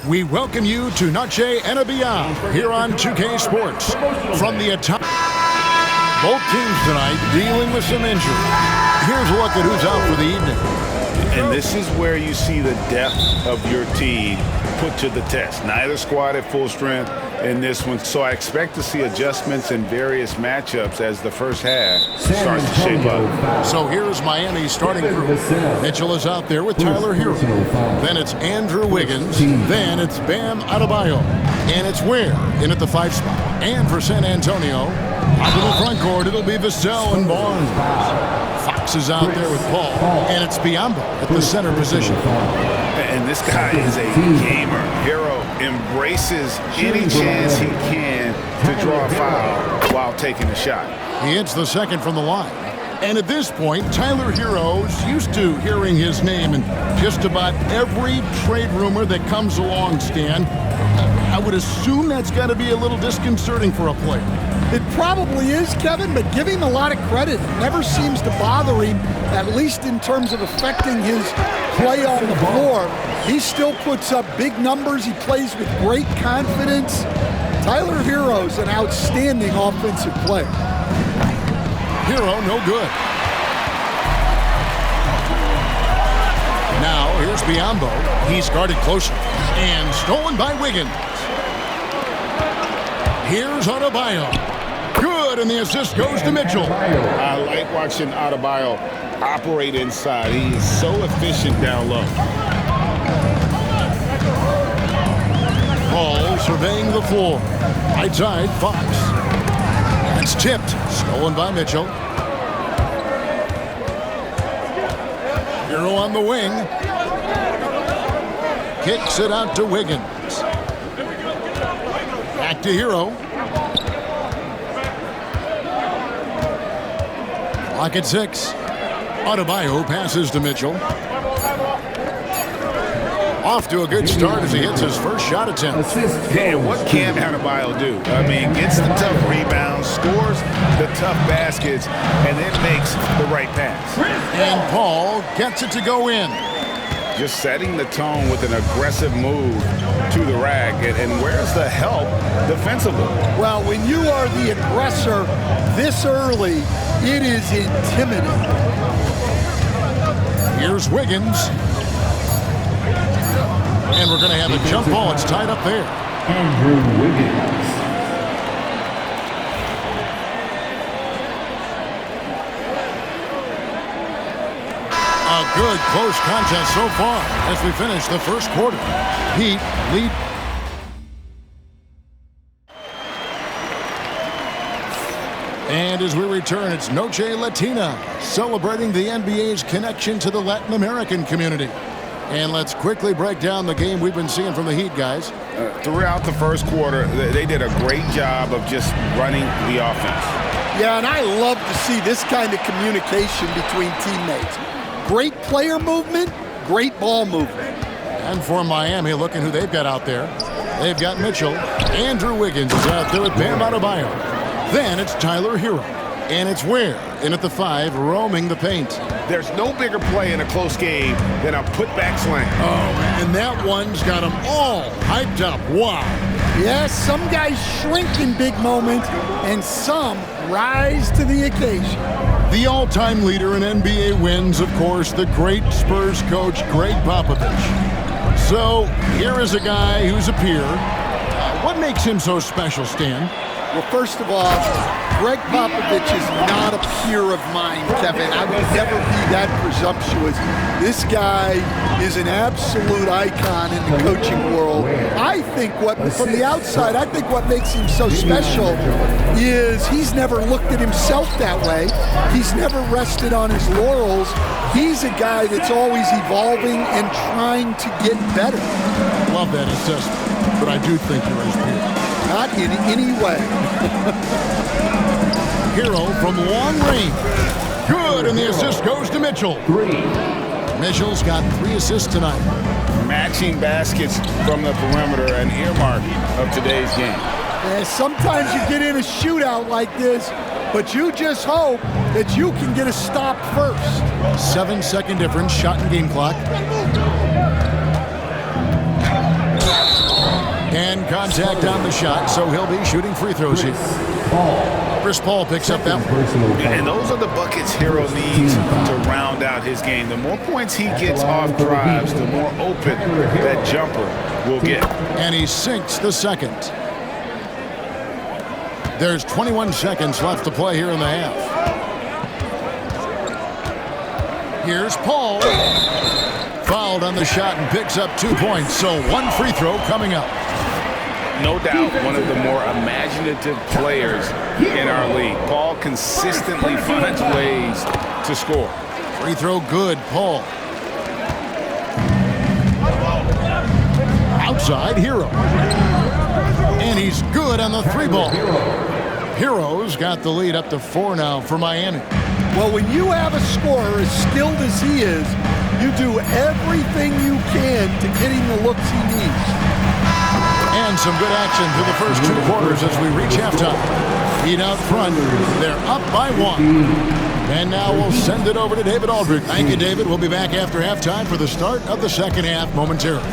We welcome you to Noche and Beyond here on 2K Sports. From the attack, both teams tonight dealing with some injury. Here's a look at who's out for the evening. And this is where you see the depth of your team put to the test. Neither squad at full strength in this one, so I expect to see adjustments in various matchups as the first half starts to shape up. So here's Miami's starting group. Mitchell is out there with Tyler Hero. Then it's Andrew Wiggins. Then it's Bam Adebayo. And it's Ware in at the 5 spot. And for San Antonio, up in the front court, it'll be Vassell and Barnes. Fox is out there with Paul. And it's Biyombo at the center position. And this guy is a gamer. Hero embraces any chance he can to draw a foul while taking a shot. He hits the second from the line. And at this point, Tyler Hero's used to hearing his name in just about every trade rumor that comes along, Stan. I would assume that's got to be a little disconcerting for a player. It probably is, Kevin, but give him a lot of credit. It never seems to bother him, at least in terms of affecting his play on the floor. He still puts up big numbers. He plays with great confidence. Tyler Hero's an outstanding offensive player. Hero, no good. Now, here's Biyombo. He's guarded closer. And stolen by Wiggins. Here's Adebayo. Good, and the assist goes to Mitchell. I like watching Adebayo operate inside. He is so efficient down low. Paul surveying the floor. Right side, Fox. It's tipped. Stolen by Mitchell. Hero on the wing. Kicks it out to Wiggins. Back to Hero. Clock at 6. Adebayo passes to Mitchell. Off to a good start as he hits his first shot attempt. And what can Adebayo do? I mean, gets the tough rebounds, scores the tough baskets, and then makes the right pass. And Paul gets it to go in. Just setting the tone with an aggressive move to the rack. And where's the help defensively? Well, when you are the aggressor this early, it is intimidating. Here's Wiggins. And we're going to have a jump ball. It's tied up there. Andrew Wiggins. A good close contest so far as we finish the first quarter. Heat lead. And as we return, it's Noche Latina, celebrating the NBA's connection to the Latin American community. And let's quickly break down the game we've been seeing from the Heat, guys. Throughout the first quarter, they did a great job of just running the offense. Yeah, and I love to see this kind of communication between teammates. Great player movement, great ball movement. And for Miami, looking who they've got out there. They've got Mitchell. Andrew Wiggins is out there with Bam Adebayo. Then it's Tyler Hero. And it's Ware in at the 5, roaming the paint. There's no bigger play in a close game than a putback slam. Oh, and that one's got them all hyped up. Wow. Yes, some guys shrink in big moments, and some rise to the occasion. The all-time leader in NBA wins, of course, the great Spurs coach, Greg Popovich. So here is a guy who's a peer. What makes him so special, Stan? Well, first of all, Greg Popovich is not a peer of mine, Kevin. I would never be that presumptuous. This guy is an absolute icon in the coaching world. I think from the outside, I think what makes him so special is he's never looked at himself that way. He's never rested on his laurels. He's a guy that's always evolving and trying to get better. Love that assessment, but I do think you're his peer. Not in any way. Hero from long range. Good, and the assist goes to Mitchell. 3. Mitchell's got 3 assists tonight. Matching baskets from the perimeter, an earmark of today's game. And sometimes you get in a shootout like this, but you just hope that you can get a stop first. 7-second difference, shot and game clock. And contact on the shot, so he'll be shooting free throws here. Chris Paul picks up that one. And those are the buckets Hero needs to round out his game. The more points he gets off drives, the more open that jumper will get. And he sinks the second. There's 21 seconds left to play here in the half. Here's Paul. Fouled on the shot and picks up 2 points. So one free throw coming up. No doubt one of the more imaginative players in our league. Paul consistently finds ways to score. Free throw good, Paul. Outside, Hero. And he's good on the 3-ball. Hero's got the lead up to 4 now for Miami. Well, when you have a scorer as skilled as he is, you do everything you can to get him the looks he needs. And some good action through the first 2 quarters as we reach halftime. Heat out front. They're up by 1. And now we'll send it over to David Aldridge. Thank you, David. We'll be back after halftime for the start of the second half momentarily.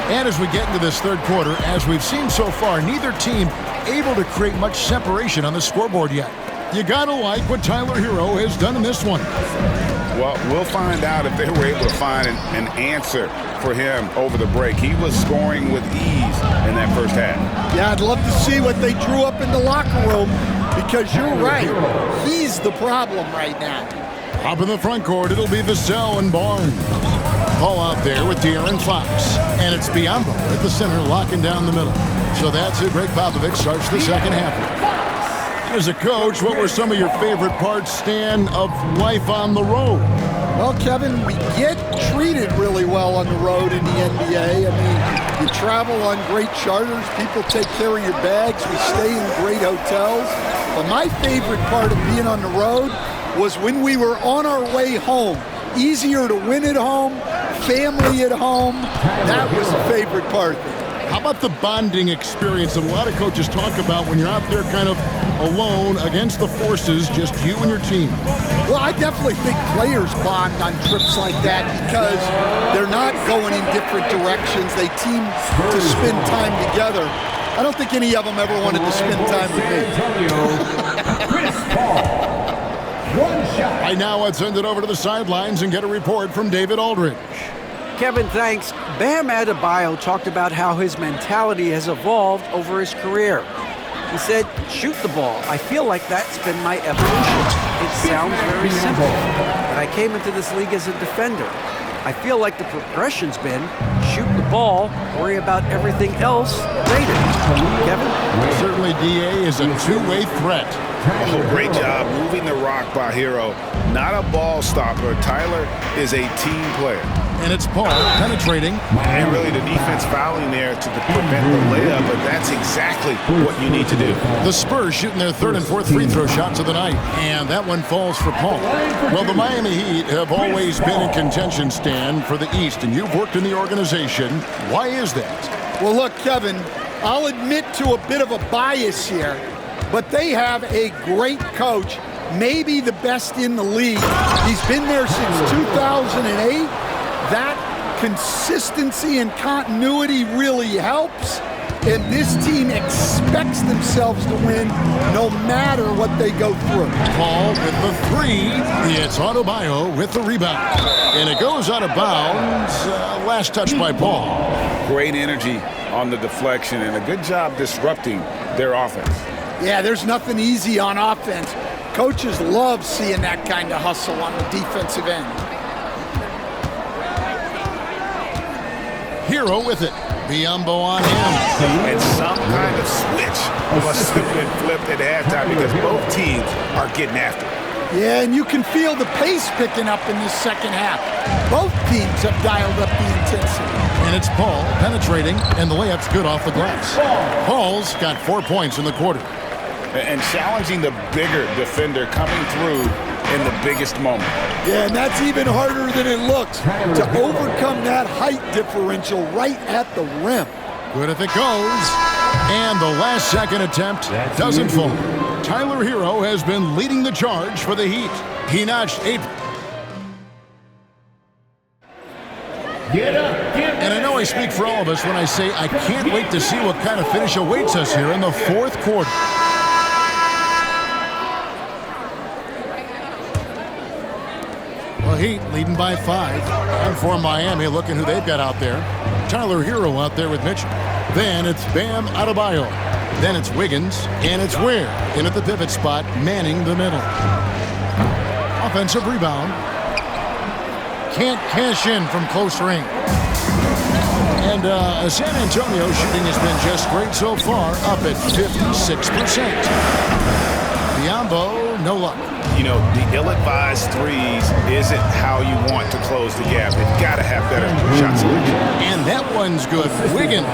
And as we get into this third quarter, as we've seen so far, neither team able to create much separation on the scoreboard yet. You gotta like what Tyler Hero has done in this one. Well, we'll find out if they were able to find an answer for him over the break. He was scoring with ease in that first half. Yeah, I'd love to see what they drew up in the locker room, because you're right. He's the problem right now. Up in the front court, it'll be Vassell and Barnes. Paul out there with De'Aaron Fox. And it's Biyombo at the center, locking down the middle. So that's it. Greg Popovich starts the second half. As a coach, what were some of your favorite parts, Stan, of life on the road? Well, Kevin, we get treated really well on the road in the NBA. I mean, you travel on great charters. People take care of your bags. We stay in great hotels. But my favorite part of being on the road was when we were on our way home. Easier to win at home, family at home. That was the favorite part. How about the bonding experience that a lot of coaches talk about when you're out there kind of alone against the forces, just you and your team? Well, I definitely think players bond on trips like that because they're not going in different directions. They team to spend time together. I don't think any of them ever wanted to spend time with me. Chris Paul. One shot. Right now, let's send it over to the sidelines and get a report from David Aldridge. Kevin, thanks. Bam Adebayo talked about how his mentality has evolved over his career. He said, shoot the ball. I feel like that's been my evolution. It sounds very simple, but I came into this league as a defender. I feel like the progression's been shoot the ball, worry about everything else later. Kevin? Certainly, DA is a two-way threat. Oh, great job moving the rock by Hero. Not a ball stopper. Tyler is a team player. And it's Paul penetrating. And really the defense fouling there to prevent the layup, but that's exactly what you need to do. The Spurs shooting their third and fourth free throw shots of the night. And that one falls for Paul. Well, the Miami Heat have always been in contention, Stan, for the East, and you've worked in the organization. Why is that? Well, look, Kevin, I'll admit to a bit of a bias here, but they have a great coach, maybe the best in the league. He's been there since 2008. That consistency and continuity really helps, and this team expects themselves to win no matter what they go through. Paul with the three. It's Adebayo with the rebound. And it goes out of bounds. Last touch by Paul. Great energy on the deflection and a good job disrupting their offense. Yeah, there's nothing easy on offense. Coaches love seeing that kind of hustle on the defensive end. Hero with it. Biyombo on him. And some kind of switch must have been flipped at halftime because both teams are getting after it. Yeah, and you can feel the pace picking up in this second half. Both teams have dialed up the intensity. And it's Paul penetrating, and the layup's good off the glass. Paul's got 4 points in the quarter. And challenging the bigger defender coming through in the biggest moment. Yeah, and that's even harder than it looks to overcome that height differential right at the rim. Good if it goes. And the last second attempt doesn't fall. Tyler Hero has been leading the charge for the Heat. He notched 8. And I know I speak for all of us when I say I can't wait to see what kind of finish awaits us here in the fourth quarter. Well, Heat leading by 5. And for Miami, looking who they've got out there. Tyler Hero out there with Mitchell. Then it's Bam Adebayo. Then it's Wiggins. And it's Ware in at the pivot spot, manning the middle. Offensive rebound. Can't cash in from close range. And San Antonio shooting has been just great so far, up at 56%. Biombo, no luck. You know, the ill-advised threes isn't how you want to close the gap. They've got to have better shot selection. And that one's good. Wiggins.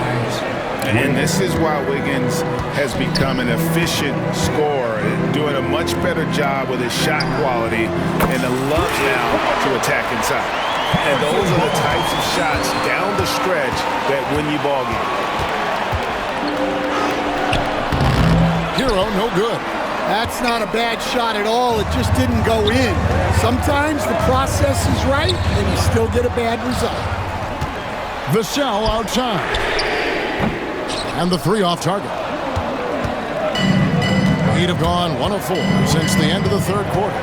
And this is why Wiggins has become an efficient scorer, doing a much better job with his shot quality and the love now to attack inside. And those are the types of shots down the stretch that win you ball games. Hero, no good. That's not a bad shot at all. It just didn't go in. Sometimes the process is right, and you still get a bad result. Vassell outside. And the 3 off target. Heat have gone 1 of 4 since the end of the third quarter.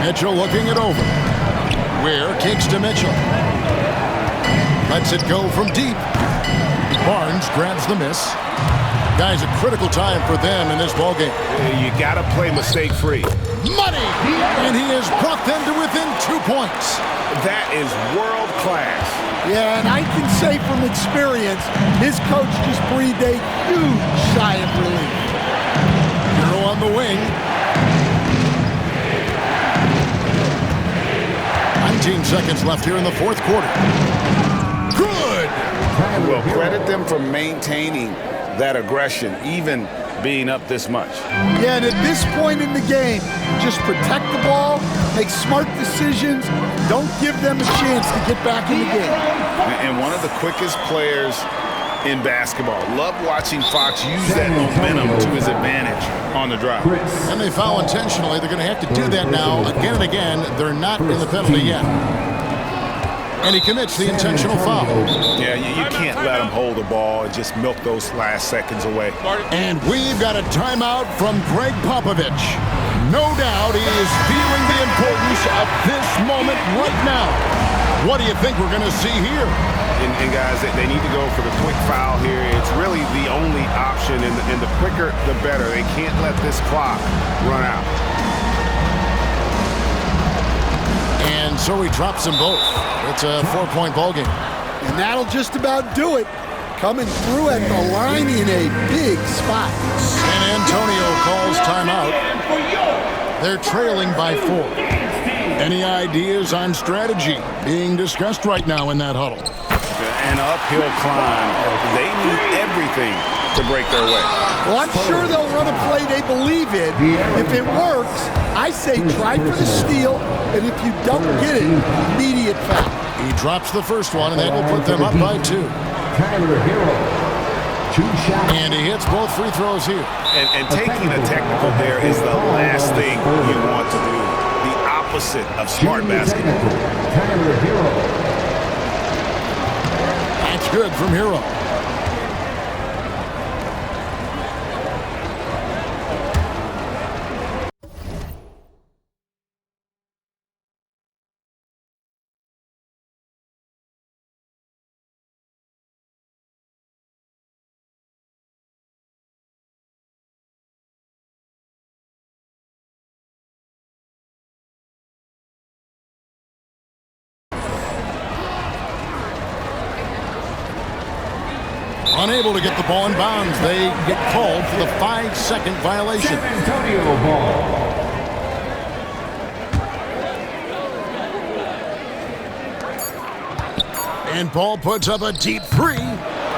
Mitchell looking it over. Ware kicks to Mitchell. Lets it go from deep. Barnes grabs the miss. Guys, a critical time for them in this ballgame. You got to play mistake-free. Money! And he has brought them to within 2 points. That is world class. Yeah, and I can say from experience, his coach just breathed a huge sigh of relief. Hero on the wing. 19 seconds left here in the fourth quarter. Good! Well, credit them for maintaining that aggression, even being up this much. Yeah, and at this point in the game, just protect the ball, make smart decisions, don't give them a chance to get back in the game. And one of the quickest players in basketball. Love watching Fox use that momentum to his advantage on the drive. And they foul intentionally. They're going to have to do that now again and again. They're not in the penalty yet. And he commits the intentional foul. Yeah, you can't let him hold the ball and just milk those last seconds away. And we've got a timeout from Greg Popovich. No doubt he is feeling the importance of this moment right now. What do you think we're going to see here? And guys, they need to go for the quick foul here. It's really the only option, and the quicker, the better. They can't let this clock run out. And so he drops them both. It's a 4-point ball game. And that'll just about do it. Coming through at the line in a big spot. San Antonio calls timeout. They're trailing by 4. Any ideas on strategy being discussed right now in that huddle? An uphill climb. They need everything to break their way. Well, I'm sure they'll run a play they believe in. If it works, I say try for the steal, and if you don't get it, immediate foul. He drops the first one, and that will put them up by 2. And he hits both free throws here. And taking a technical there is the last thing you want to do. The opposite of smart basketball. That's good from Hero. Unable to get the ball in bounds. They get called for the 5-second violation. San Antonio ball. And Ball puts up a deep 3.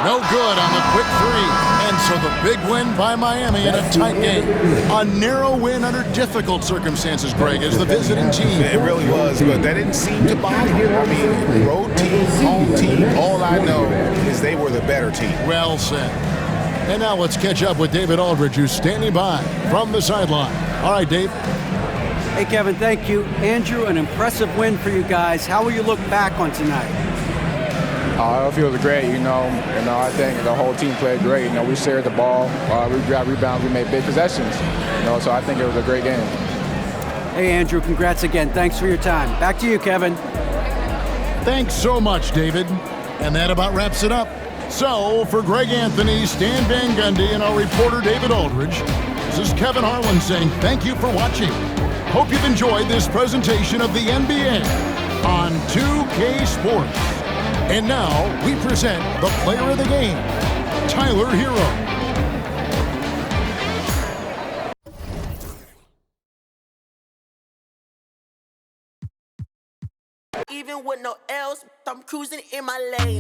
No good on the quick three. And so the big win by Miami in a tight game. A narrow win under difficult circumstances, Greg, as the visiting team. It really was, but that didn't seem to bother them. I mean, road team, home team, all I know is they were the better team. Well said. And now let's catch up with David Aldridge, who's standing by from the sideline. All right, Dave. Hey, Kevin, thank you. Andrew, an impressive win for you guys. How will you look back on tonight? It feels great, I think the whole team played great. We shared the ball, we grabbed rebounds, we made big possessions. So I think it was a great game. Hey, Andrew, congrats again. Thanks for your time. Back to you, Kevin. Thanks so much, David. And that about wraps it up. So, for Greg Anthony, Stan Van Gundy, and our reporter David Aldridge, this is Kevin Harlan saying thank you for watching. Hope you've enjoyed this presentation of the NBA on 2K Sports. And now, we present the player of the game, Tyler Hero. Even with no else, I'm cruising in my lane.